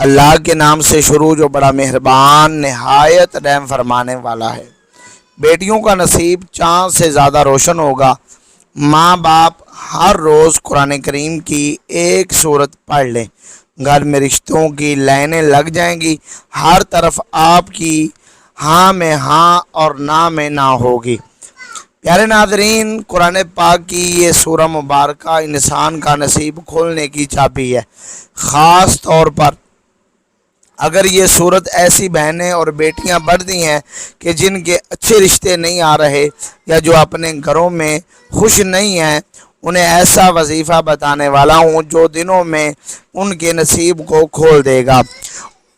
اللہ کے نام سے شروع جو بڑا مہربان نہایت رحم فرمانے والا ہے۔ بیٹیوں کا نصیب چاند سے زیادہ روشن ہوگا۔ ماں باپ ہر روز قرآن کریم کی ایک سورت پڑھ لیں، گھر میں رشتوں کی لائنیں لگ جائیں گی، ہر طرف آپ کی ہاں میں ہاں اور نہ میں نہ ہوگی۔ پیارے ناظرین، قرآن پاک کی یہ سورہ مبارکہ انسان کا نصیب کھولنے کی چابی ہے۔ خاص طور پر اگر یہ صورت ایسی بہنیں اور بیٹیاں پڑھتی ہیں کہ جن کے اچھے رشتے نہیں آ رہے یا جو اپنے گھروں میں خوش نہیں ہیں، انہیں ایسا وظیفہ بتانے والا ہوں جو دنوں میں ان کے نصیب کو کھول دے گا۔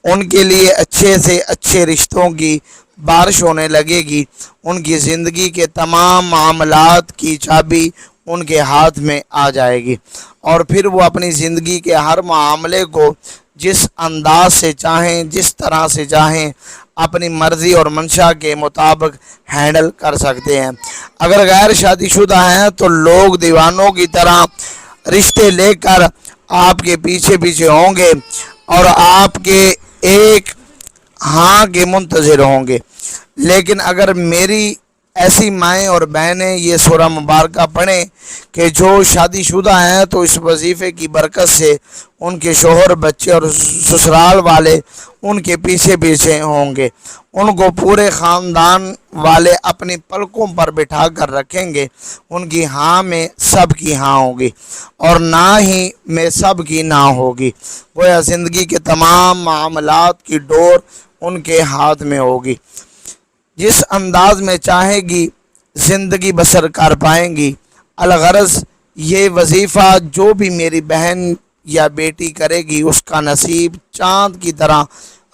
ان کے لیے اچھے سے اچھے رشتوں کی بارش ہونے لگے گی، ان کی زندگی کے تمام معاملات کی چابی ان کے ہاتھ میں آ جائے گی، اور پھر وہ اپنی زندگی کے ہر معاملے کو جس انداز سے چاہیں، جس طرح سے چاہیں، اپنی مرضی اور منشا کے مطابق ہینڈل کر سکتے ہیں۔ اگر غیر شادی شدہ ہیں تو لوگ دیوانوں کی طرح رشتے لے کر آپ کے پیچھے پیچھے ہوں گے اور آپ کے ایک ہاں کے منتظر ہوں گے، لیکن اگر میری ایسی مائیں اور بہنیں یہ سورہ مبارکہ پڑھیں کہ جو شادی شدہ ہیں تو اس وظیفے کی برکت سے ان کے شوہر، بچے اور سسرال والے ان کے پیچھے پیچھے ہوں گے، ان کو پورے خاندان والے اپنی پلکوں پر بٹھا کر رکھیں گے، ان کی ہاں میں سب کی ہاں ہوگی اور نہ ہی میں سب کی نہ ہوگی، گویا زندگی کے تمام معاملات کی ڈور ان کے ہاتھ میں ہوگی، جس انداز میں چاہے گی زندگی بسر کر پائیں گی۔ الغرض یہ وظیفہ جو بھی میری بہن یا بیٹی کرے گی اس کا نصیب چاند کی طرح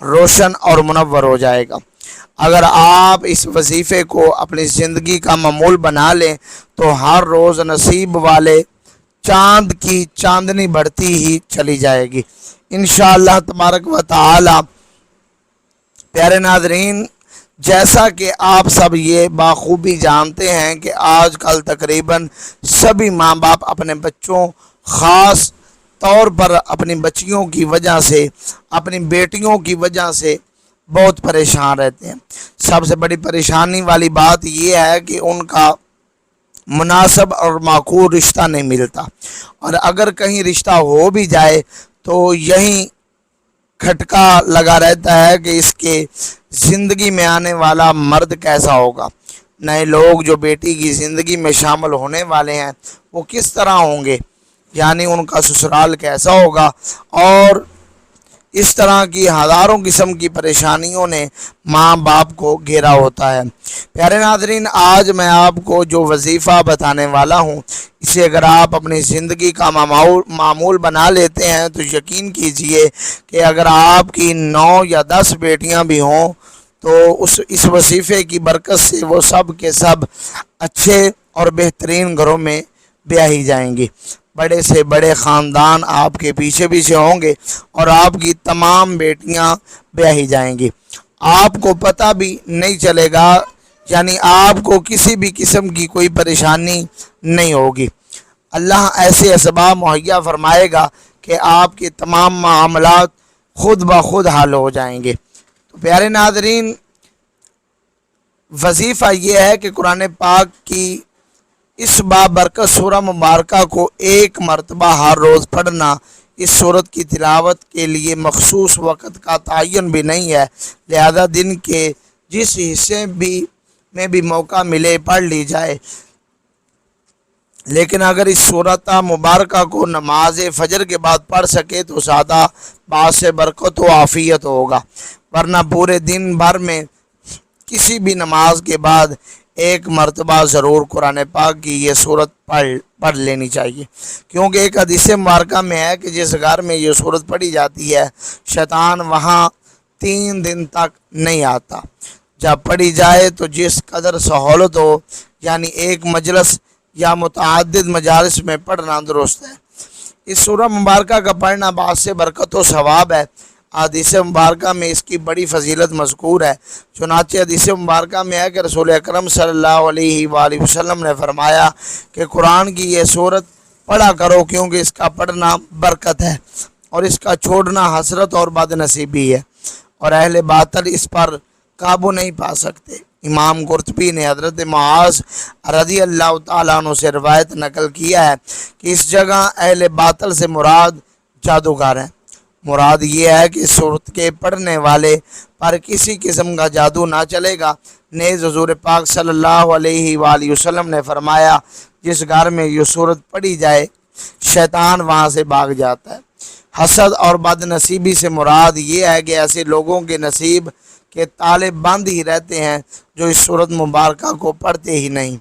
روشن اور منور ہو جائے گا۔ اگر آپ اس وظیفے کو اپنی زندگی کا معمول بنا لیں تو ہر روز نصیب والے چاند کی چاندنی بڑھتی ہی چلی جائے گی انشاءاللہ تبارک و تعالی۔ پیارے ناظرین، جیسا کہ آپ سب یہ بخوبی جانتے ہیں کہ آج کل تقریباً سبھی ماں باپ اپنے بچوں، خاص طور پر اپنی بچیوں کی وجہ سے، اپنی بیٹیوں کی وجہ سے بہت پریشان رہتے ہیں۔ سب سے بڑی پریشانی والی بات یہ ہے کہ ان کا مناسب اور معقول رشتہ نہیں ملتا، اور اگر کہیں رشتہ ہو بھی جائے تو یہیں کھٹکا لگا رہتا ہے کہ اس کے زندگی میں آنے والا مرد کیسا ہوگا، نئے لوگ جو بیٹی کی زندگی میں شامل ہونے والے ہیں وہ کس طرح ہوں گے، یعنی ان کا سسرال کیسا ہوگا، اور اس طرح کی ہزاروں قسم کی پریشانیوں نے ماں باپ کو گھیرا ہوتا ہے۔ پیارے ناظرین، آج میں آپ کو جو وظیفہ بتانے والا ہوں اسے اگر آپ اپنی زندگی کا معمول بنا لیتے ہیں تو یقین کیجئے کہ اگر آپ کی 9 یا 10 بیٹیاں بھی ہوں تو اس وظیفے کی برکت سے وہ سب کے سب اچھے اور بہترین گھروں میں بیاہی جائیں گی۔ بڑے سے بڑے خاندان آپ کے پیچھے پیچھے ہوں گے اور آپ کی تمام بیٹیاں بیاہی جائیں گی۔ آپ کو پتہ بھی نہیں چلے گا، یعنی آپ کو کسی بھی قسم کی کوئی پریشانی نہیں ہوگی۔ اللہ ایسے اسباب مہیا فرمائے گا کہ آپ کے تمام معاملات خود بخود حل ہو جائیں گے۔ تو پیارے ناظرین، وظیفہ یہ ہے کہ قرآن پاک کی اس بابرکت سورہ مبارکہ کو ایک مرتبہ ہر روز پڑھنا۔ اس سورت کی تلاوت کے لیے مخصوص وقت کا تعین بھی نہیں ہے، لہذا دن کے جس حصے میں بھی موقع ملے پڑھ لی جائے، لیکن اگر اس سورت مبارکہ کو نماز فجر کے بعد پڑھ سکے تو زیادہ باعث برکت و عافیت ہوگا، ورنہ پورے دن بھر میں کسی بھی نماز کے بعد ایک مرتبہ ضرور قرآن پاک کی یہ سورت پڑھ لینی چاہیے، کیونکہ ایک حدیث مبارکہ میں ہے کہ جس گھر میں یہ سورت پڑھی جاتی ہے شیطان وہاں 3 دن تک نہیں آتا۔ جب پڑھی جائے تو جس قدر سہولت ہو، یعنی ایک مجلس یا متعدد مجالس میں پڑھنا درست ہے۔ اس سورہ مبارکہ کا پڑھنا باعث برکت و ثواب ہے۔ حدیث مبارکہ میں اس کی بڑی فضیلت مذکور ہے، چنانچہ حدیث مبارکہ میں ہے کہ رسول اکرم صلی اللہ علیہ وآلہ وسلم نے فرمایا کہ قرآن کی یہ سورت پڑھا کرو کیونکہ اس کا پڑھنا برکت ہے۔ اور اس کا چھوڑنا حسرت اور بد نصیبی ہے، اور اہل باطل اس پر قابو نہیں پا سکتے۔ امام قرطبی نے حضرت معاذ رضی اللہ تعالیٰ عنہ سے روایت نقل کیا ہے کہ اس جگہ اہل باطل سے مراد جادوگر ہیں۔ مراد یہ ہے کہ سورت کے پڑھنے والے پر کسی قسم کا جادو نہ چلے گا۔ نیز حضور پاک صلی اللہ علیہ وآلہ وسلم نے فرمایا، جس گھر میں یہ سورت پڑھی جائے شیطان وہاں سے بھاگ جاتا ہے۔ حسد اور بد نصیبی سے مراد یہ ہے کہ ایسے لوگوں کے نصیب کے تالے بند ہی رہتے ہیں جو اس سورت مبارکہ کو پڑھتے ہی نہیں۔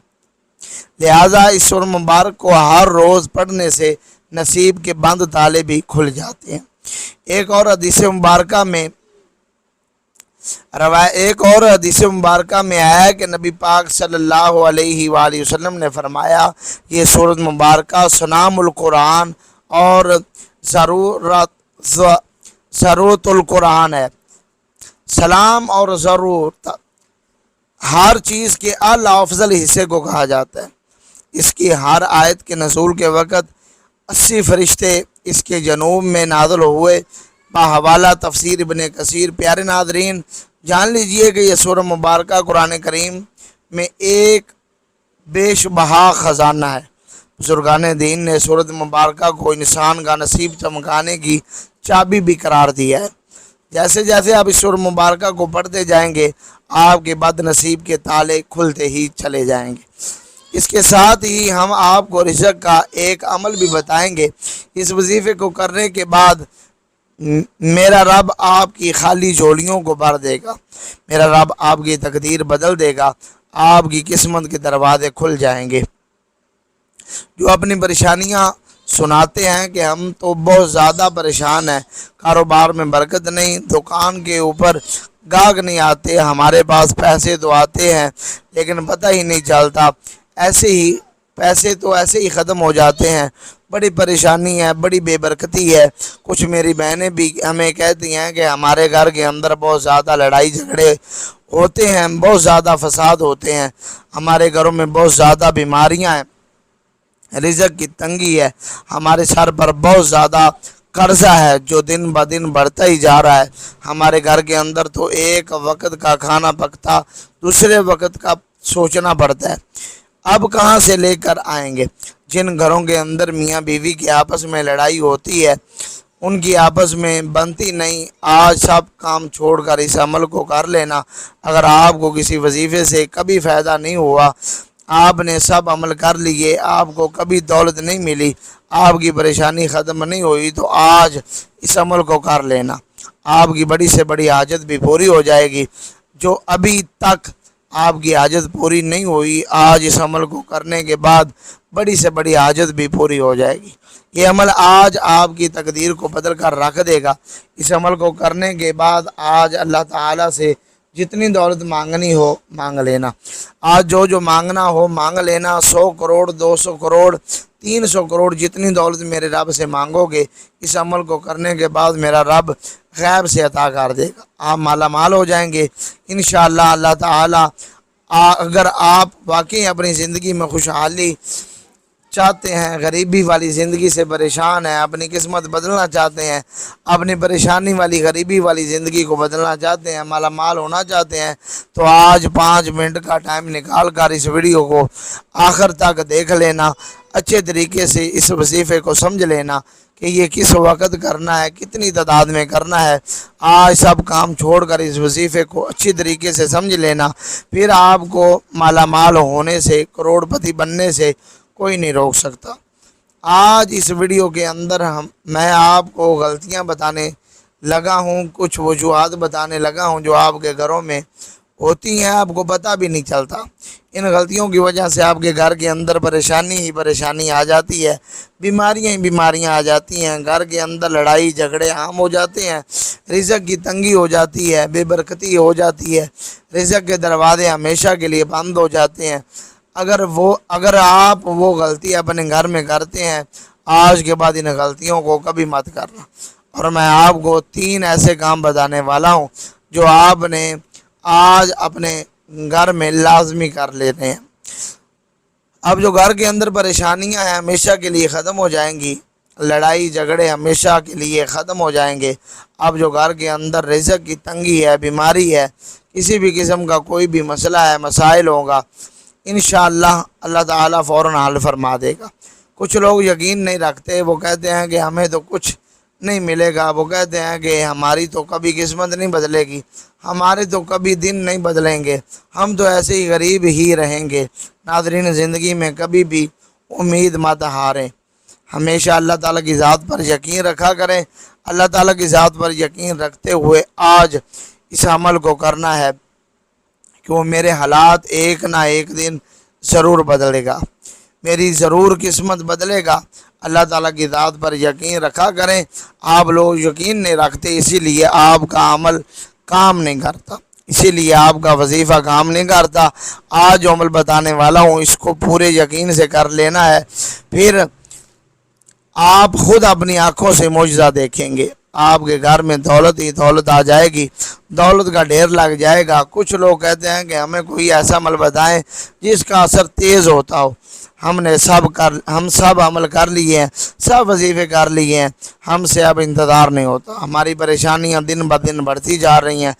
لہٰذا اس سورت مبارک کو ہر روز پڑھنے سے نصیب کے بند تالے بھی کھل جاتے ہیں۔ ایک اور حدیث مبارکہ میں آیا کہ نبی پاک صلی اللہ علیہ وآلہ وسلم نے فرمایا، یہ سورت مبارکہ سنام القرآن اور ضرورت القرآن ہے۔ سلام اور ضرورت ہر چیز کے اعلیٰ افضل حصے کو کہا جاتا ہے۔ اس کی ہر آیت کے نزول کے وقت 80 فرشتے اس کے جنوب میں نازل ہوئے، بحوالہ تفسیر ابن کثیر۔ پیارے ناظرین، جان لیجئے کہ یہ سورہ مبارکہ قرآن کریم میں ایک بیش بہا خزانہ ہے۔ بزرگان دین نے سورۃ مبارکہ کو انسان کا نصیب چمکانے کی چابی بھی قرار دیا ہے۔ جیسے جیسے آپ اس سورۃ مبارکہ کو پڑھتے جائیں گے، آپ کے بد نصیب کے تالے کھلتے ہی چلے جائیں گے۔ اس کے ساتھ ہی ہم آپ کو رزق کا ایک عمل بھی بتائیں گے۔ اس وظیفے کو کرنے کے بعد میرا رب آپ کی خالی جھولیوں کو بھر دے گا، میرا رب آپ کی تقدیر بدل دے گا، آپ کی قسمت کے دروازے کھل جائیں گے۔ جو اپنی پریشانیاں سناتے ہیں کہ ہم تو بہت زیادہ پریشان ہیں، کاروبار میں برکت نہیں، دکان کے اوپر گاہک نہیں آتے، ہمارے پاس پیسے تو آتے ہیں لیکن پتہ ہی نہیں چلتا، پیسے تو ایسے ہی ختم ہو جاتے ہیں، بڑی پریشانی ہے، بڑی بے برکتی ہے۔ کچھ میری بہنیں بھی ہمیں کہتی ہیں کہ ہمارے گھر کے اندر بہت زیادہ لڑائی جھگڑے ہوتے ہیں، بہت زیادہ فساد ہوتے ہیں، ہمارے گھروں میں بہت زیادہ بیماریاں ہیں، رزق کی تنگی ہے، ہمارے سر پر بہت زیادہ قرضہ ہے جو دن بدن بڑھتا ہی جا رہا ہے، ہمارے گھر کے اندر تو ایک وقت کا کھانا پکتا دوسرے وقت کا سوچنا پڑتا ہے، اب کہاں سے لے کر آئیں گے۔ جن گھروں کے اندر میاں بیوی کے آپس میں لڑائی ہوتی ہے، ان کی آپس میں بنتی نہیں، آج سب کام چھوڑ کر اس عمل کو کر لینا۔ اگر آپ کو کسی وظیفے سے کبھی فائدہ نہیں ہوا، آپ نے سب عمل کر لیے، آپ کو کبھی دولت نہیں ملی، آپ کی پریشانی ختم نہیں ہوئی، تو آج اس عمل کو کر لینا، آپ کی بڑی سے بڑی حاجت بھی پوری ہو جائے گی۔ جو ابھی تک آپ کی حاجت پوری نہیں ہوئی، آج اس عمل کو کرنے کے بعد بڑی سے بڑی حاجت بھی پوری ہو جائے گی۔ یہ عمل آج آپ کی تقدیر کو بدل کر رکھ دے گا۔ اس عمل کو کرنے کے بعد آج اللہ تعالیٰ سے جتنی دولت مانگنی ہو مانگ لینا، آج جو مانگنا ہو مانگ لینا، 100 کروڑ 200 کروڑ 300 کروڑ جتنی دولت میرے رب سے مانگو گے، اس عمل کو کرنے کے بعد میرا رب غیب سے عطا کر دے گا، آپ مالا مال ہو جائیں گے انشاءاللہ۔ اللہ تعالیٰ اگر آپ واقعی اپنی زندگی میں خوشحالی چاہتے ہیں، غریبی والی زندگی سے پریشان ہیں، اپنی قسمت بدلنا چاہتے ہیں، اپنی پریشانی والی غریبی والی زندگی کو بدلنا چاہتے ہیں، مالا مال ہونا چاہتے ہیں، تو آج 5 منٹ کا ٹائم نکال کر اس ویڈیو کو آخر تک دیکھ لینا، اچھے طریقے سے اس وظیفے کو سمجھ لینا کہ یہ کس وقت کرنا ہے، کتنی تعداد میں کرنا ہے۔ آج سب کام چھوڑ کر اس وظیفے کو اچھی طریقے سے سمجھ لینا، پھر آپ کو مالا مال ہونے سے، کروڑ پتی بننے سے کوئی نہیں روک سکتا۔ آج اس ویڈیو کے اندر میں آپ کو غلطیاں بتانے لگا ہوں، کچھ وجوہات بتانے لگا ہوں جو آپ کے گھروں میں ہوتی ہیں، آپ کو پتہ بھی نہیں چلتا۔ ان غلطیوں کی وجہ سے آپ کے گھر کے اندر پریشانی ہی پریشانی آ جاتی ہے، بیماریاں ہی بیماریاں آ جاتی ہیں، گھر کے اندر لڑائی جھگڑے عام ہو جاتے ہیں، رزق کی تنگی ہو جاتی ہے، بے برکتی ہو جاتی ہے، رزق کے دروازے ہمیشہ کے لیے بند ہو جاتے ہیں۔ اگر آپ وہ غلطی اپنے گھر میں کرتے ہیں، آج کے بعد ان غلطیوں کو کبھی مت کرنا۔ اور میں آپ کو 3 ایسے کام بتانے والا ہوں جو آپ نے آج اپنے گھر میں لازمی کر لینے ہیں۔ اب جو گھر کے اندر پریشانیاں ہیں ہمیشہ کے لیے ختم ہو جائیں گی۔ لڑائی جھگڑے ہمیشہ کے لیے ختم ہو جائیں گے۔ اب جو گھر کے اندر رزق کی تنگی ہے، بیماری ہے، کسی بھی قسم کا کوئی بھی مسئلہ ہے، مسائل ہوگا، انشاءاللہ اللہ تعالیٰ فوراً حل فرما دے گا۔ کچھ لوگ یقین نہیں رکھتے، وہ کہتے ہیں کہ ہمیں تو کچھ نہیں ملے گا، وہ کہتے ہیں کہ ہماری تو کبھی قسمت نہیں بدلے گی، ہمارے تو کبھی دن نہیں بدلیں گے، ہم تو ایسے ہی غریب ہی رہیں گے۔ ناظرین، زندگی میں کبھی بھی امید مت ہاریں، ہمیشہ اللہ تعالیٰ کی ذات پر یقین رکھا کریں۔ اللہ تعالیٰ کی ذات پر یقین رکھتے ہوئے آج اس عمل کو کرنا ہے کہ وہ میرے حالات ایک نہ ایک دن ضرور بدلے گا، میری ضرور قسمت بدلے گا۔ اللہ تعالیٰ کی ذات پر یقین رکھا کریں۔ آپ لوگ یقین نہیں رکھتے، اسی لیے آپ کا عمل کام نہیں کرتا، اسی لیے آپ کا وظیفہ کام نہیں کرتا۔ آج جو عمل بتانے والا ہوں اس کو پورے یقین سے کر لینا ہے، پھر آپ خود اپنی آنکھوں سے معجزہ دیکھیں گے۔ آپ کے گھر میں دولت ہی دولت آ جائے گی، دولت کا ڈھیر لگ جائے گا۔ کچھ لوگ کہتے ہیں کہ ہمیں کوئی ایسا عمل بتائیں جس کا اثر تیز ہوتا ہو۔ ہم سب عمل کر لیے ہیں، سب وظیفے کر لیے ہیں، ہم سے اب انتظار نہیں ہوتا۔ ہماری پریشانیاں دن بدن بڑھتی جا رہی ہیں،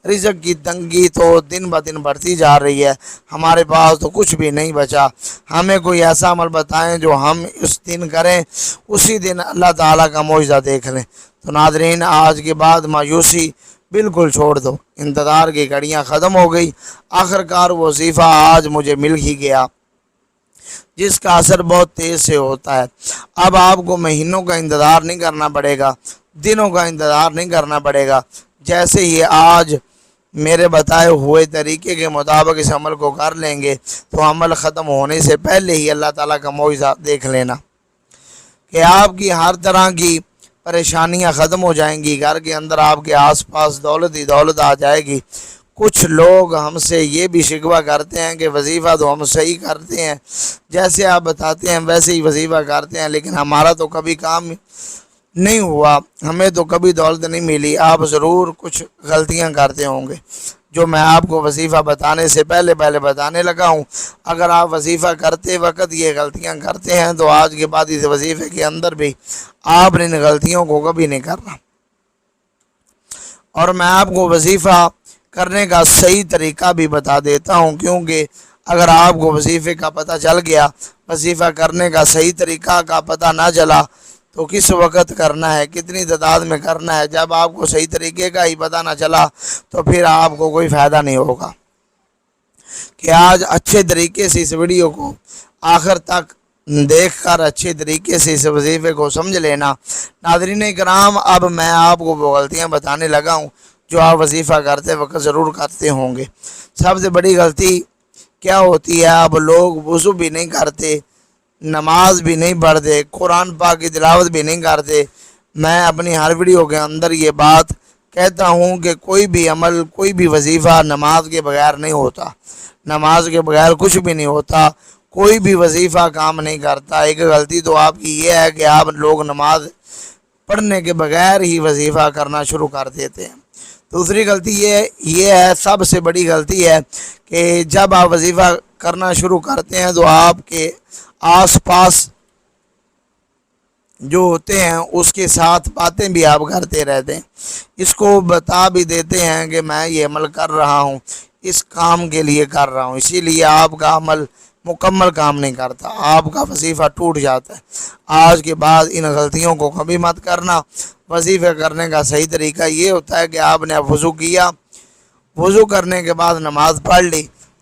رزق کی تنگی تو دن بدن بڑھتی جا رہی ہے، ہمارے پاس تو کچھ بھی نہیں بچا۔ ہمیں کوئی ایسا عمل بتائیں جو ہم اس دن کریں، اسی دن اللہ تعالیٰ کا معجزہ دیکھ لیں۔ تو ناظرین، آج کے بعد مایوسی بالکل چھوڑ دو، انتظار کی گھڑیاں ختم ہو گئی۔ آخرکار وظیفہ آج مجھے مل ہی گیا جس کا اثر بہت تیز سے ہوتا ہے۔ اب آپ کو مہینوں کا انتظار نہیں کرنا پڑے گا، دنوں کا انتظار نہیں کرنا پڑے گا۔ جیسے ہی آج میرے بتائے ہوئے طریقے کے مطابق اس عمل کو کر لیں گے تو عمل ختم ہونے سے پہلے ہی اللہ تعالیٰ کا معجزہ دیکھ لینا کہ آپ کی ہر طرح کی پریشانیاں ختم ہو جائیں گی۔ گھر کے اندر آپ کے آس پاس دولت ہی دولت آ جائے گی۔ کچھ لوگ ہم سے یہ بھی شکوہ کرتے ہیں کہ وظیفہ تو ہم صحیح کرتے ہیں، جیسے آپ بتاتے ہیں ویسے ہی وظیفہ کرتے ہیں، لیکن ہمارا تو کبھی کام نہیں ہوا، ہمیں تو کبھی دولت نہیں ملی۔ آپ ضرور کچھ غلطیاں کرتے ہوں گے جو میں آپ کو وظیفہ بتانے سے پہلے بتانے لگا ہوں۔ اگر آپ وظیفہ کرتے وقت یہ غلطیاں کرتے ہیں تو آج کے بعد اس وظیفے کے اندر بھی آپ نے ان غلطیوں کو کبھی نہیں کرنا۔ اور میں آپ کو وظیفہ کرنے کا صحیح طریقہ بھی بتا دیتا ہوں، کیونکہ اگر آپ کو وظیفے کا پتہ چل گیا، وظیفہ کرنے کا صحیح طریقہ کا پتہ نہ چلا تو کس وقت کرنا ہے، کتنی تعداد میں کرنا ہے، جب آپ کو صحیح طریقے کا ہی پتہ نہ چلا تو پھر آپ کو کوئی فائدہ نہیں ہوگا۔ کہ آج اچھے طریقے سے اس ویڈیو کو آخر تک دیکھ کر اچھے طریقے سے اس وظیفے کو سمجھ لینا۔ ناظرین کرام، اب میں آپ کو وہ غلطیاں بتانے لگا ہوں جو آپ وظیفہ کرتے وقت ضرور کرتے ہوں گے۔ سب سے بڑی غلطی کیا ہوتی ہے؟ اب لوگ وضو بھی نہیں کرتے، نماز بھی نہیں پڑھتے، قرآن پاک کی تلاوت بھی نہیں کرتے۔ میں اپنی ہر ویڈیو کے اندر یہ بات کہتا ہوں کہ کوئی بھی عمل، کوئی بھی وظیفہ نماز کے بغیر نہیں ہوتا، نماز کے بغیر کچھ بھی نہیں ہوتا، کوئی بھی وظیفہ کام نہیں کرتا۔ ایک غلطی تو آپ کی یہ ہے کہ آپ لوگ نماز پڑھنے کے بغیر ہی وظیفہ کرنا شروع کر دیتے ہیں۔ دوسری غلطی یہ ہے، سب سے بڑی غلطی ہے کہ جب آپ وظیفہ کرنا شروع کرتے ہیں تو آپ کے آس پاس جو ہوتے ہیں اس کے ساتھ باتیں بھی آپ کرتے رہتے ہیں، اس کو بتا بھی دیتے ہیں کہ میں یہ عمل کر رہا ہوں، اس کام کے لیے کر رہا ہوں، اسی لیے آپ کا عمل مکمل کام نہیں کرتا، آپ کا وظیفہ ٹوٹ جاتا ہے۔ آج کے بعد ان غلطیوں کو کبھی مت کرنا۔ وظیفہ کرنے کا صحیح طریقہ یہ ہوتا ہے کہ آپ نے وضو کیا، وضو کرنے کے بعد نماز پڑھ لی۔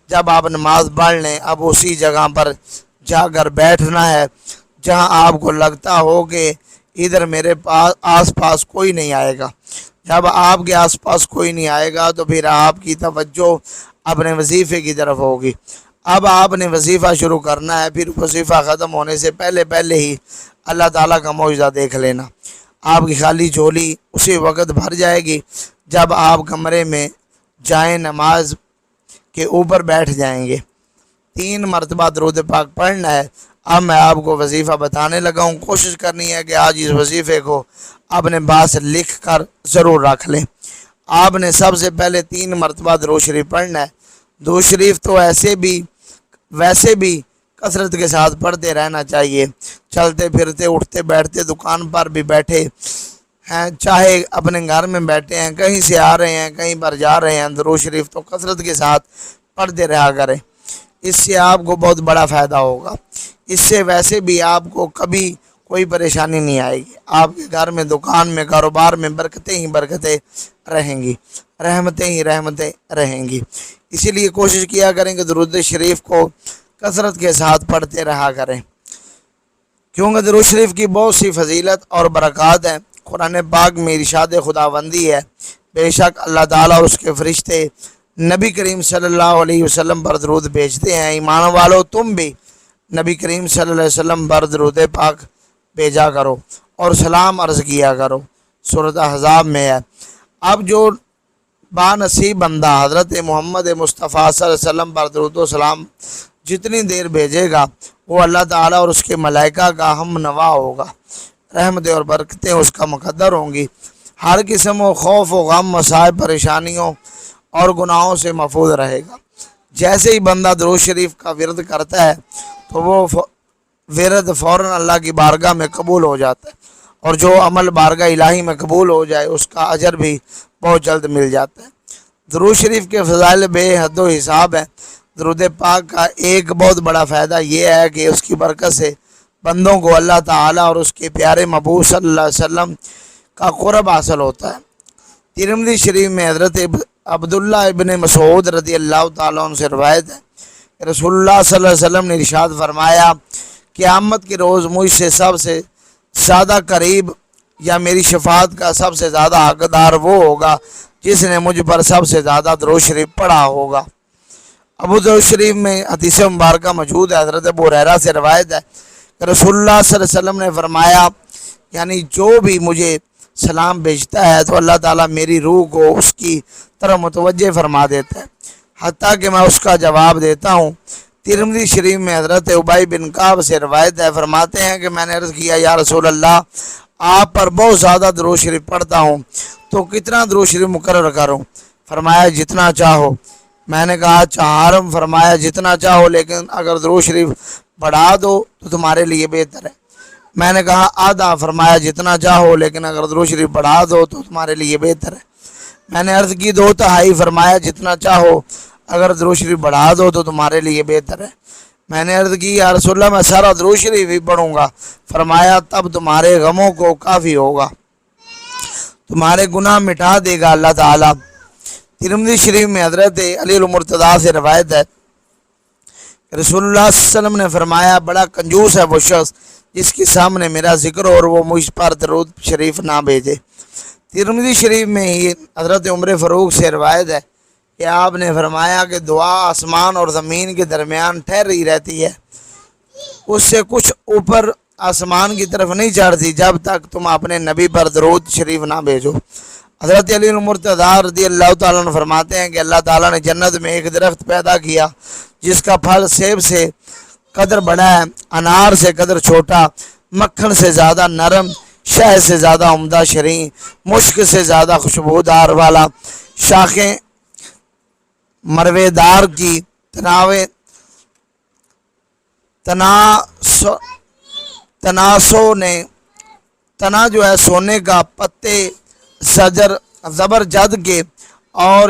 جب آپ نماز پڑھ لیں، اب اسی جگہ پر جا کر بیٹھنا ہے جہاں آپ کو لگتا ہو کہ ادھر میرے پاس آس پاس کوئی نہیں آئے گا۔ جب آپ کے آس پاس کوئی نہیں آئے گا تو پھر آپ کی توجہ اپنے وظیفے کی طرف ہوگی۔ اب آپ نے وظیفہ شروع کرنا ہے، پھر وظیفہ ختم ہونے سے پہلے ہی اللہ تعالیٰ کا معجزہ دیکھ لینا۔ آپ کی خالی جھولی اسی وقت بھر جائے گی جب آپ کمرے میں جائیں، نماز کے اوپر بیٹھ جائیں گے، 3 مرتبہ درود پاک پڑھنا ہے۔ اب میں آپ کو وظیفہ بتانے لگا ہوں، کوشش کرنی ہے کہ آج اس وظیفے کو اپنے پاس لکھ کر ضرور رکھ لیں۔ آپ نے سب سے پہلے 3 مرتبہ درود شریف پڑھنا ہے۔ درود شریف تو ویسے بھی کثرت کے ساتھ پڑھتے رہنا چاہیے۔ چلتے پھرتے اٹھتے بیٹھتے دکان پر بھی بیٹھے ہیں، چاہے اپنے گھر میں بیٹھے ہیں، کہیں سے آ رہے ہیں، کہیں پر جا رہے ہیں، درود شریف تو کثرت کے ساتھ پڑھتے رہا کریں۔ اس سے آپ کو بہت بڑا فائدہ ہوگا۔ اس سے ویسے بھی آپ کو کبھی کوئی پریشانی نہیں آئے گی۔ آپ کے گھر میں، دکان میں، کاروبار میں برکتیں ہی برکتیں رہیں گی، رحمتیں ہی رحمتیں رہیں گی۔ اسی لیے کوشش کیا کریں کہ درود شریف کو کثرت کے ساتھ پڑھتے رہا کریں، کیونکہ درود شریف کی بہت سی فضیلت اور برکات ہیں۔ قرآن پاک میں ارشاد خداوندی ہے، بے شک اللہ تعالیٰ اور اس کے فرشتے نبی کریم صلی اللہ علیہ وسلم پر درود بھیجتے ہیں۔ ایمان والو تم بھی نبی کریم صلی اللہ علیہ وسلم پر درود پاک بھیجا کرو اور سلام عرض کیا کرو۔ سورۃ احزاب میں ہے۔ اب جو بانصیب بندہ حضرت محمد مصطفیٰ صلی اللہ علیہ وسلم پر درود و سلام جتنی دیر بھیجے گا وہ اللہ تعالیٰ اور اس کے ملائکہ کا ہم نوا ہوگا، رحمتیں اور برکتیں اس کا مقدر ہوں گی، ہر قسم و خوف و غم، مصائب، پریشانیوں اور گناہوں سے محفوظ رہے گا۔ جیسے ہی بندہ درود شریف کا ورد کرتا ہے تو وہ ورد فوراً اللہ کی بارگاہ میں قبول ہو جاتا ہے، اور جو عمل بارگاہ الہی میں قبول ہو جائے اس کا اجر بھی بہت جلد مل جاتا ہے۔ درود شریف کے فضائل بے حد و حساب ہے۔ درود پاک کا ایک بہت بڑا فائدہ یہ ہے کہ اس کی برکت سے بندوں کو اللہ تعالیٰ اور اس کے پیارے محبوب صلی اللہ علیہ وسلم کا قرب حاصل ہوتا ہے۔ ترمذی شریف میں حضرت عبداللہ ابن مسعود رضی اللہ تعالیٰ عنہ سے روایت ہے کہ رسول اللہ صلی اللہ علیہ وسلم نے ارشاد فرمایا، قیامت کے روز مجھ سے سب سے زیادہ قریب یا میری شفاعت کا سب سے زیادہ حقدار وہ ہوگا جس نے مجھ پر سب سے زیادہ درود شریف پڑھا ہوگا۔ ابو داؤد شریف میں حدیث مبارکہ موجود ہے، حضرت ابو ہریرہ سے روایت ہے کہ رسول اللہ صلی اللہ علیہ وسلم نے فرمایا، یعنی جو بھی مجھے سلام بھیجتا ہے تو اللہ تعالیٰ میری روح کو اس کی طرف متوجہ فرما دیتا ہے، حتیٰ کہ میں اس کا جواب دیتا ہوں۔ ترمذی شریف میں حضرت ابی بن کعب سے روایت ہے، فرماتے ہیں کہ میں نے عرض کیا، یا رسول اللہ، آپ پر بہت زیادہ درود شریف پڑھتا ہوں تو کتنا درود شریف مقرر کروں؟ فرمایا جتنا چاہو۔ میں نے کہا چہارم؟ فرمایا جتنا چاہو، لیکن اگر درود شریف بڑھا دو تو تمہارے لیے بہتر ہے۔ میں نے کہا آدھا؟ فرمایا جتنا چاہو، لیکن اگر درود شریف بڑھا دو تو تمہارے لیے بہتر ہے۔ میں نے عرض کی دو تہائی؟ فرمایا جتنا چاہو، اگر درود شریف بڑھا دو تو تمہارے لیے بہتر ہے۔ میں نے عرض کی یا رسول اللہ میں سارا درود شریف ہی پڑھوں گا۔ فرمایا تب تمہارے غموں کو کافی ہوگا، تمہارے گناہ مٹا دے گا اللہ تعالیٰ۔ ترمذی شریف میں حضرت علی المرتضیٰ سے روایت ہے، رسول اللہ صلی اللہ علیہ وسلم نے فرمایا، بڑا کنجوس ہے وہ شخص جس کے سامنے میرا ذکر اور وہ مجھ پر درود شریف نہ بھیجے۔ ترمذی شریف میں ہی حضرت عمر فاروق سے روایت ہے کہ آپ نے فرمایا کہ دعا آسمان اور زمین کے درمیان ٹھہری رہتی ہے، اس سے کچھ اوپر آسمان کی طرف نہیں چڑھتی جب تک تم اپنے نبی پر درود شریف نہ بھیجو۔ حضرت علی المرتضیٰ رضی اللہ تعالیٰ عنہ فرماتے ہیں کہ اللہ تعالیٰ نے جنت میں ایک درخت پیدا کیا جس کا پھل سیب سے قدر بڑا ہے، انار سے قدر چھوٹا، مکھن سے زیادہ نرم، شہد سے زیادہ عمدہ شریں، مشک سے زیادہ خوشبودار والا، شاخیں مروے دار کی، تنا جو ہے سونے کا، پتے زبرجد کے، اور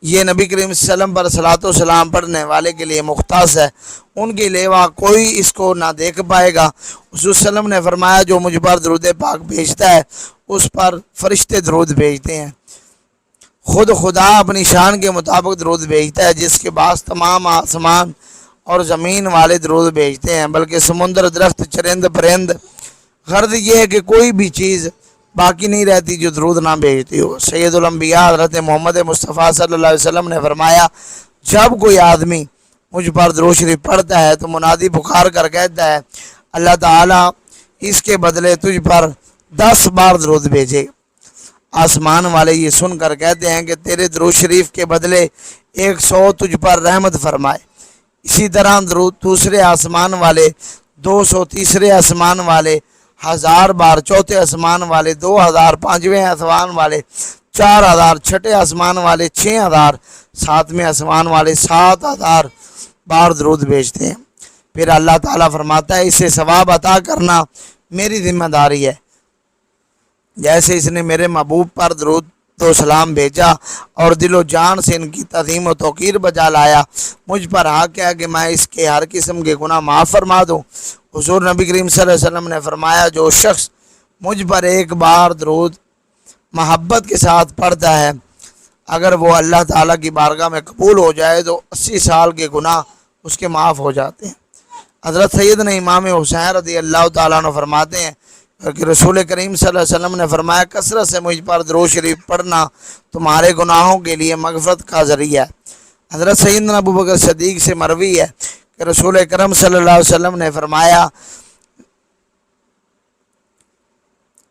یہ نبی کریم صلی اللہ علیہ وسلم پر صلاۃ و سلام پڑھنے والے کے لیے مختص ہے، ان کے علاوہ کوئی اس کو نہ دیکھ پائے گا۔ حضور صلی اللہ علیہ وسلم نے فرمایا جو مجھ پر درود پاک بھیجتا ہے اس پر فرشتے درود بھیجتے ہیں، خود خدا اپنی شان کے مطابق درود بھیجتا ہے، جس کے بعد تمام آسمان اور زمین والے درود بھیجتے ہیں، بلکہ سمندر، درخت، چرند پرند، غرض یہ ہے کہ کوئی بھی چیز باقی نہیں رہتی جو درود نہ بھیجتی ہو۔ سید الانبیاء حضرت محمد مصطفیٰ صلی اللہ علیہ وسلم نے فرمایا، جب کوئی آدمی مجھ پر درود شریف پڑھتا ہے تو منادی پکار کر کہتا ہے، اللہ تعالیٰ اس کے بدلے تجھ پر 10 بار درود بھیجے۔ آسمان والے یہ سن کر کہتے ہیں کہ تیرے درود شریف کے بدلے 100 تجھ پر رحمت فرمائے۔ اسی طرح درود دوسرے آسمان والے 200، تیسرے آسمان والے 1000 بار، چوتھے آسمان والے 2000، پانچویں آسمان والے 4000، چھٹے آسمان والے 6000، ساتویں آسمان والے 7000 بار درود بھیجتے ہیں۔ پھر اللہ تعالیٰ فرماتا ہے اسے ثواب عطا کرنا میری ذمہ داری ہے۔ جیسے اس نے میرے محبوب پر درود و سلام بھیجا اور دل و جان سے ان کی تعظیم و توقیر بجا لایا، مجھ پر حق ہے کہ میں اس کے ہر قسم کے گناہ معاف فرما دوں۔ حضور نبی کریم صلی اللہ علیہ وسلم نے فرمایا جو شخص مجھ پر ایک بار درود محبت کے ساتھ پڑھتا ہے، اگر وہ اللہ تعالیٰ کی بارگاہ میں قبول ہو جائے تو 80 سال کے گناہ اس کے معاف ہو جاتے ہیں۔ حضرت سیدنا امام حسین رضی اللہ تعالیٰ عنہ فرماتے ہیں کہ رسول کریم صلی اللہ علیہ وسلم نے فرمایا کثرت سے مجھ پر درود شریف پڑھنا تمہارے گناہوں کے لیے مغفرت کا ذریعہ ہے۔ حضرت سیدنا ابوبکر صدیق سے مروی ہے کہ رسول کرم صلی اللہ علیہ وسلم نے فرمایا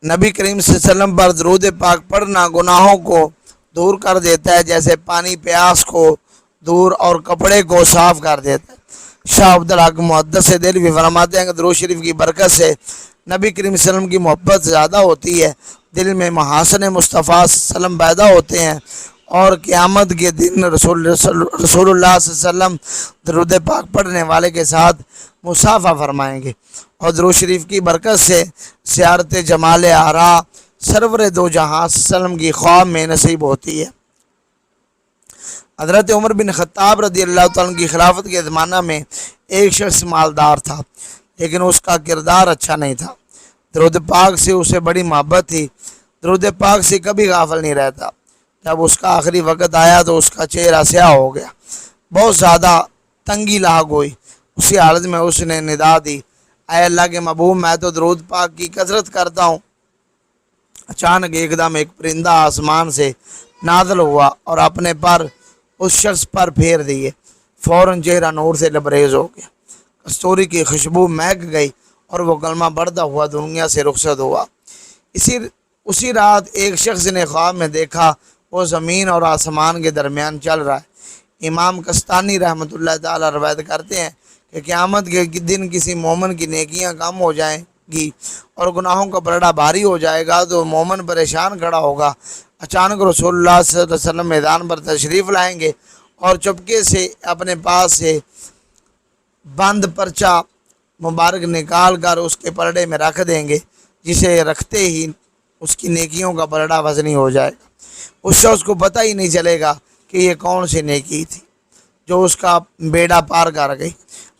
نبی کریم صلی اللہ علیہ وسلم پر درود پاک پڑھنا گناہوں کو دور کر دیتا ہے جیسے پانی پیاس کو دور اور کپڑے کو صاف کر دیتا ہے۔ شاہ عبدالحق محدث دل بھی فرماتے ہیں کہ درود شریف کی برکت سے نبی کریم صلی اللہ علیہ وسلم کی محبت زیادہ ہوتی ہے، دل میں محاسن مصطفیٰ صلی اللہ علیہ وسلم پیدا ہوتے ہیں اور قیامت کے دن رسول اللہ صلی اللہ علیہ وسلم درود پاک پڑھنے والے کے ساتھ مصافحہ فرمائیں گے، اور درود شریف کی برکت سے زیارت جمال آرا سرور دو جہاں صلی اللہ علیہ وسلم کی خواب میں نصیب ہوتی ہے۔ حضرت عمر بن خطاب رضی اللہ تعالیٰ عنہ کی خلافت کے زمانہ میں ایک شخص مالدار تھا لیکن اس کا کردار اچھا نہیں تھا۔ درود پاک سے اسے بڑی محبت تھی، درود پاک سے کبھی غافل نہیں رہتا۔ جب اس کا آخری وقت آیا تو اس کا چہرہ سیاہ ہو گیا، بہت زیادہ تنگی لاحق ہوئی۔ اسی حالت میں اس نے ندا دی اے اللہ کے محبوب میں تو درود پاک کی کثرت کرتا ہوں۔ اچانک ایک دم ایک پرندہ آسمان سے نازل ہوا اور اپنے پر اس شخص پر پھیر دیے، فوراً چہرہ نور سے لبریز ہو گیا، کستوری کی خوشبو مہک گئی اور وہ کلمہ پڑھتا ہوا دنیا سے رخصت ہوا۔ اسی رات ایک شخص نے خواب میں دیکھا وہ زمین اور آسمان کے درمیان چل رہا ہے۔ امام کستانی رحمۃ اللہ تعالی روایت کرتے ہیں کہ قیامت کے دن کسی مومن کی نیکیاں کم ہو جائیں گی اور گناہوں کا پلڑا بھاری ہو جائے گا تو مومن پریشان کھڑا ہوگا۔ اچانک رسول اللہ صلی اللہ علیہ وسلم میدان پر تشریف لائیں گے اور چپکے سے اپنے پاس سے بند پرچہ مبارک نکال کر اس کے پلڑے میں رکھ دیں گے، جسے رکھتے ہی اس کی نیکیوں کا پلڑا وزنی ہو جائے گا۔ اس شخص کو پتہ ہی نہیں چلے گا کہ یہ کون سی نیکی تھی جو اس کا بیڑا پار کر گئی۔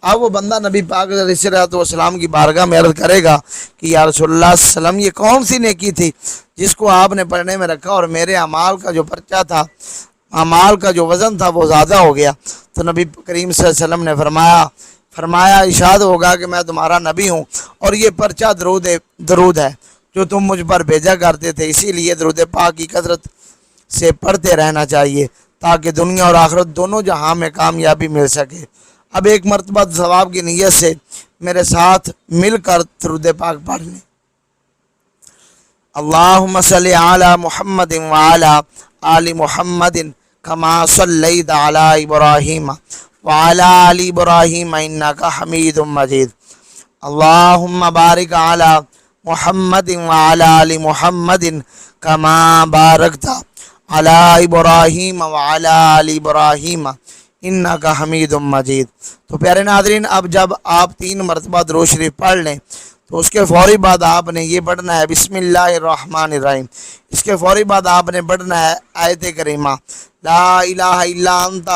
اب وہ بندہ نبی پاک علیہ السلام کی بارگاہ میں عرض کرے گا کہ یا رسول اللہ صلی اللہ علیہ وسلم یہ کون سی نیکی تھی جس کو آپ نے پڑھنے میں رکھا اور میرے اعمال کا جو پرچہ تھا، اعمال کا جو وزن تھا وہ زیادہ ہو گیا؟ تو نبی کریم صلی اللہ علیہ وسلم نے فرمایا ارشاد ہوگا کہ میں تمہارا نبی ہوں اور یہ پرچہ درود ہے جو تم مجھ پر بھیجا کرتے تھے، اسی لیے درود پاک کی کثرت سے پڑھتے رہنا چاہیے تاکہ دنیا اور آخرت دونوں جہاں میں کامیابی مل سکے۔ اب ایک مرتبہ ثواب کی نیت سے میرے ساتھ مل کر درود پاک پڑھ لیں۔ اللہم صلی علی محمد وعلی آل محمد کما صلیت علی ابراہیم وعلی آل ابراہیم انکا حمید مجید۔ اللہم بارک علی محمد وعلی آل محمد کما بارکت علی ابراہیم وعلی آل ابراہیم انکا حمید مجید۔ تو پیارے ناظرین، اب جب آپ 3 مرتبہ درود شریف پڑھ لیں تو اس کے فوری بعد آپ نے یہ پڑھنا ہے بسم اللہ الرحمن الرحیم۔ اس کے فوری بعد آپ نے پڑھنا ہے آیت کریمہ لا الہ الا انت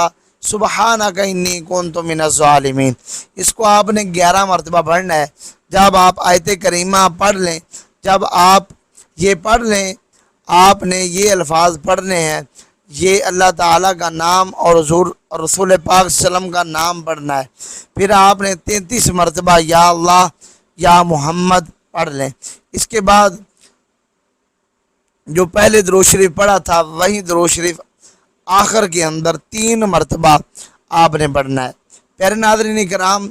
سبحانک انی کنت من الظالمین۔ اس کو آپ نے 11 مرتبہ پڑھنا ہے۔ جب آپ آیت کریمہ پڑھ لیں، جب آپ یہ پڑھ لیں، آپ نے یہ الفاظ پڑھنے ہیں، یہ اللہ تعالیٰ کا نام اور حضور رسول پاک صلی اللہ علیہ وسلم کا نام پڑھنا ہے۔ پھر آپ نے 33 مرتبہ یا اللہ یا محمد پڑھ لیں۔ اس کے بعد جو پہلے درود شریف پڑھا تھا وہی درود شریف آخر کے اندر 3 مرتبہ آپ نے پڑھنا ہے۔ پیارے ناظرین کرام،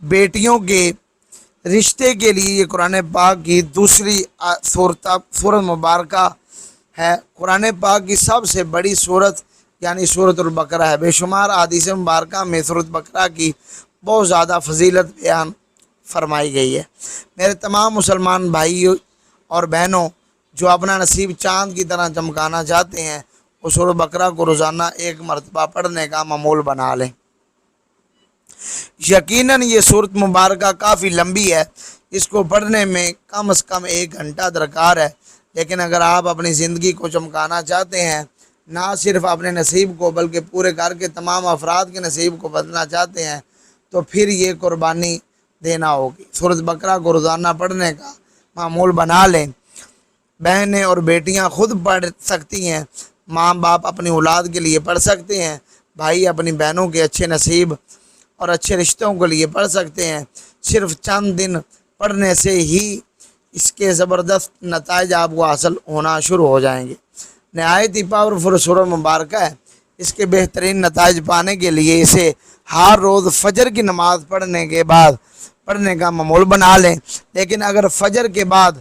بیٹیوں کے رشتے کے لیے یہ قرآن پاک کی دوسری سورت مبارکہ ہے۔ قرآن پاک کی سب سے بڑی سورت یعنی سورت البقرہ ہے۔ بے شمار احادیث مبارکہ میں سورت بقرہ کی بہت زیادہ فضیلت بیان فرمائی گئی ہے۔ میرے تمام مسلمان بھائیوں اور بہنوں جو اپنا نصیب چاند کی طرح چمکانا چاہتے ہیں وہ سورت بقرہ کو روزانہ 1 مرتبہ پڑھنے کا معمول بنا لیں۔ یقیناً یہ صورت مبارکہ کافی لمبی ہے، اس کو پڑھنے میں کم از کم 1 گھنٹہ درکار ہے، لیکن اگر آپ اپنی زندگی کو چمکانا چاہتے ہیں، نہ صرف اپنے نصیب کو بلکہ پورے گھر کے تمام افراد کے نصیب کو بدلنا چاہتے ہیں، تو پھر یہ قربانی دینا ہوگی۔ سورۃ بقرہ کو روزانہ پڑھنے کا معمول بنا لیں۔ بہنیں اور بیٹیاں خود پڑھ سکتی ہیں، ماں باپ اپنی اولاد کے لیے پڑھ سکتے ہیں، بھائی اپنی بہنوں کے اچھے نصیب اور اچھے رشتوں کے لیے پڑھ سکتے ہیں۔ صرف چند دن پڑھنے سے ہی اس کے زبردست نتائج آپ کو حاصل ہونا شروع ہو جائیں گے۔ نہایت ہی پاورفل سورہ مبارکہ ہے۔ اس کے بہترین نتائج پانے کے لیے اسے ہر روز فجر کی نماز پڑھنے کے بعد پڑھنے کا معمول بنا لیں، لیکن اگر فجر کے بعد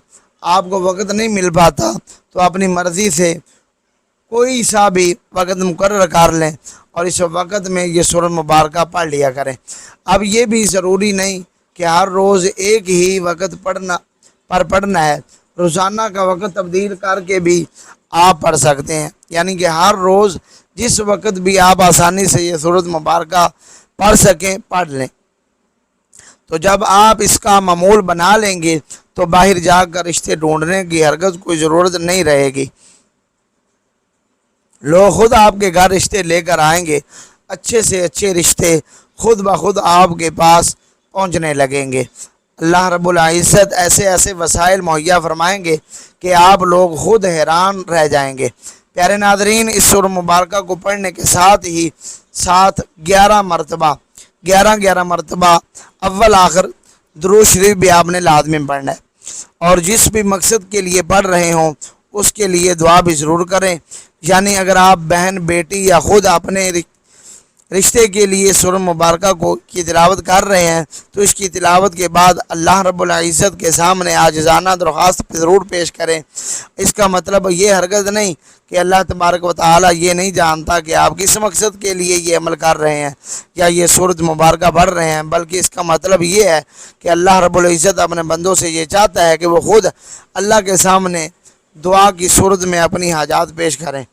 آپ کو وقت نہیں مل پاتا تو اپنی مرضی سے کوئی سا بھی وقت مقرر کر لیں اور اس وقت میں یہ سورہ مبارکہ پڑھ لیا کریں۔ اب یہ بھی ضروری نہیں کہ ہر روز ایک ہی وقت پڑھنا ہے، روزانہ کا وقت تبدیل کر کے بھی آپ پڑھ سکتے ہیں، یعنی کہ ہر روز جس وقت بھی آپ آسانی سے یہ سورۃ مبارکہ پڑھ سکیں پڑھ لیں۔ تو جب آپ اس کا معمول بنا لیں گے تو باہر جا کر رشتے ڈھونڈنے کی ہرگز کوئی ضرورت نہیں رہے گی، لوگ خود آپ کے گھر رشتے لے کر آئیں گے، اچھے سے اچھے رشتے خود بخود آپ کے پاس پہنچنے لگیں گے۔ اللہ رب العزت ایسے وسائل مہیا فرمائیں گے کہ آپ لوگ خود حیران رہ جائیں گے۔ پیارے ناظرین، اس سورہ مبارکہ کو پڑھنے کے ساتھ ہی 11 مرتبہ اول آخر درود شریف بھی آپ نے لازمی پڑھنا ہے، اور جس بھی مقصد کے لیے پڑھ رہے ہوں اس کے لیے دعا بھی ضرور کریں۔ یعنی اگر آپ بہن، بیٹی یا خود اپنے رشتے کے لیے سورہ مبارکہ کی تلاوت کر رہے ہیں تو اس کی تلاوت کے بعد اللہ رب العزت کے سامنے عاجزانہ درخواست ضرور پیش کریں۔ اس کا مطلب یہ ہرگز نہیں کہ اللہ تبارک و تعالی یہ نہیں جانتا کہ آپ کس مقصد کے لیے یہ عمل کر رہے ہیں یا یہ سورۃ مبارکہ پڑھ رہے ہیں، بلکہ اس کا مطلب یہ ہے کہ اللہ رب العزت اپنے بندوں سے یہ چاہتا ہے کہ وہ خود اللہ کے سامنے دعا کی صورت میں اپنی حاجات پیش کریں،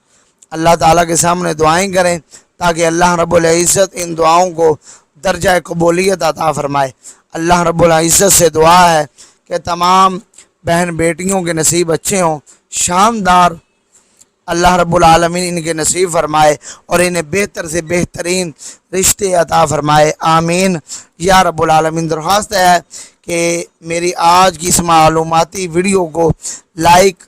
اللہ تعالیٰ کے سامنے دعائیں کریں تاکہ اللہ رب العزت ان دعاؤں کو درجہ قبولیت عطا فرمائے۔ اللہ رب العزت سے دعا ہے کہ تمام بہن بیٹیوں کے نصیب اچھے ہوں، شاندار اللہ رب العالمین ان کے نصیب فرمائے اور انہیں بہتر سے بہترین رشتے عطا فرمائے، آمین یا رب العالمین۔ درخواست ہے کہ میری آج کی اس معلوماتی ویڈیو کو لائک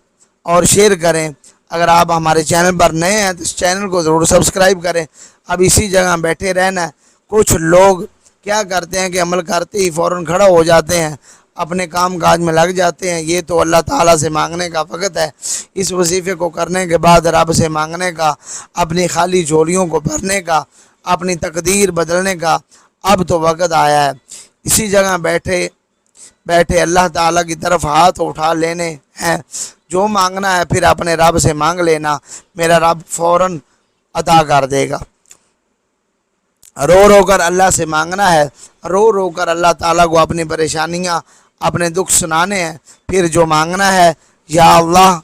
اور شیئر کریں۔ اگر آپ ہمارے چینل پر نئے ہیں تو اس چینل کو ضرور سبسکرائب کریں۔ اب اسی جگہ بیٹھے رہنا ہے۔ کچھ لوگ کیا کرتے ہیں کہ عمل کرتے ہی فوراً کھڑا ہو جاتے ہیں، اپنے کام کاج میں لگ جاتے ہیں۔ یہ تو اللہ تعالیٰ سے مانگنے کا وقت ہے، اس وظیفے کو کرنے کے بعد رب سے مانگنے کا، اپنی خالی جھولیوں کو بھرنے کا، اپنی تقدیر بدلنے کا اب تو وقت آیا ہے۔ اسی جگہ بیٹھے اللہ تعالیٰ کی طرف ہاتھ اٹھا لینے ہیں، جو مانگنا ہے پھر اپنے رب سے مانگ لینا، میرا رب فوراً عطا کر دے گا۔ رو کر اللہ سے مانگنا ہے، رو کر اللہ تعالیٰ کو اپنی پریشانیاں، اپنے دکھ سنانے ہیں، پھر جو مانگنا ہے، یا اللہ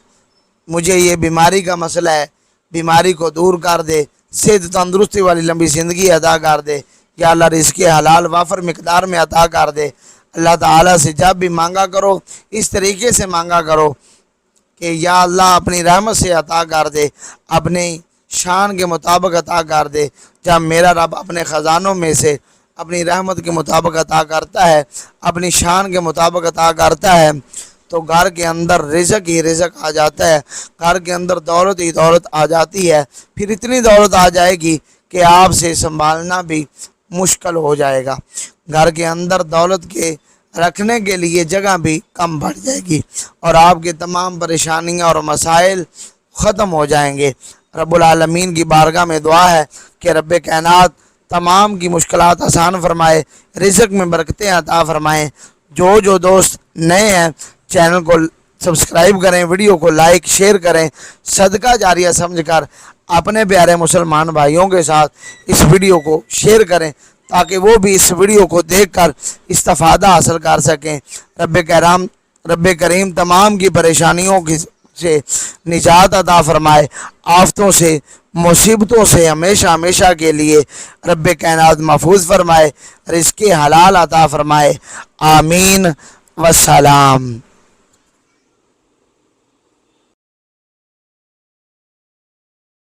مجھے یہ بیماری کا مسئلہ ہے، بیماری کو دور کر دے، صحت تندرستی والی لمبی زندگی عطا کر دے، یا اللہ رزق حلال وافر مقدار میں عطا کر دے۔ اللہ تعالیٰ سے جب بھی مانگا کرو اس طریقے سے مانگا کرو کہ یا اللہ اپنی رحمت سے عطا کر دے، اپنی شان کے مطابق عطا کر دے۔ جب میرا رب اپنے خزانوں میں سے اپنی رحمت کے مطابق عطا کرتا ہے، اپنی شان کے مطابق عطا کرتا ہے، تو گھر کے اندر رزق ہی رزق آ جاتا ہے، گھر کے اندر دولت ہی دولت آ جاتی ہے۔ پھر اتنی دولت آ جائے گی کہ آپ سے سنبھالنا بھی مشکل ہو جائے گا، گھر کے اندر دولت کے رکھنے کے لیے جگہ بھی کم بڑھ جائے گی اور آپ کے تمام پریشانیاں اور مسائل ختم ہو جائیں گے۔ رب العالمین کی بارگاہ میں دعا ہے کہ رب کائنات تمام کی مشکلات آسان فرمائے، رزق میں برکتیں عطا فرمائیں۔ جو دوست نئے ہیں چینل کو سبسکرائب کریں، ویڈیو کو لائک شیئر کریں، صدقہ جاریہ سمجھ کر اپنے پیارے مسلمان بھائیوں کے ساتھ اس ویڈیو کو شیئر کریں تاکہ وہ بھی اس ویڈیو کو دیکھ کر استفادہ حاصل کر سکیں۔ رب کریم تمام کی پریشانیوں سے نجات عطا فرمائے، آفتوں سے مصیبتوں سے ہمیشہ ہمیشہ کے لیے رب کائنات محفوظ فرمائے، رزق حلال عطا فرمائے، آمین والسلام۔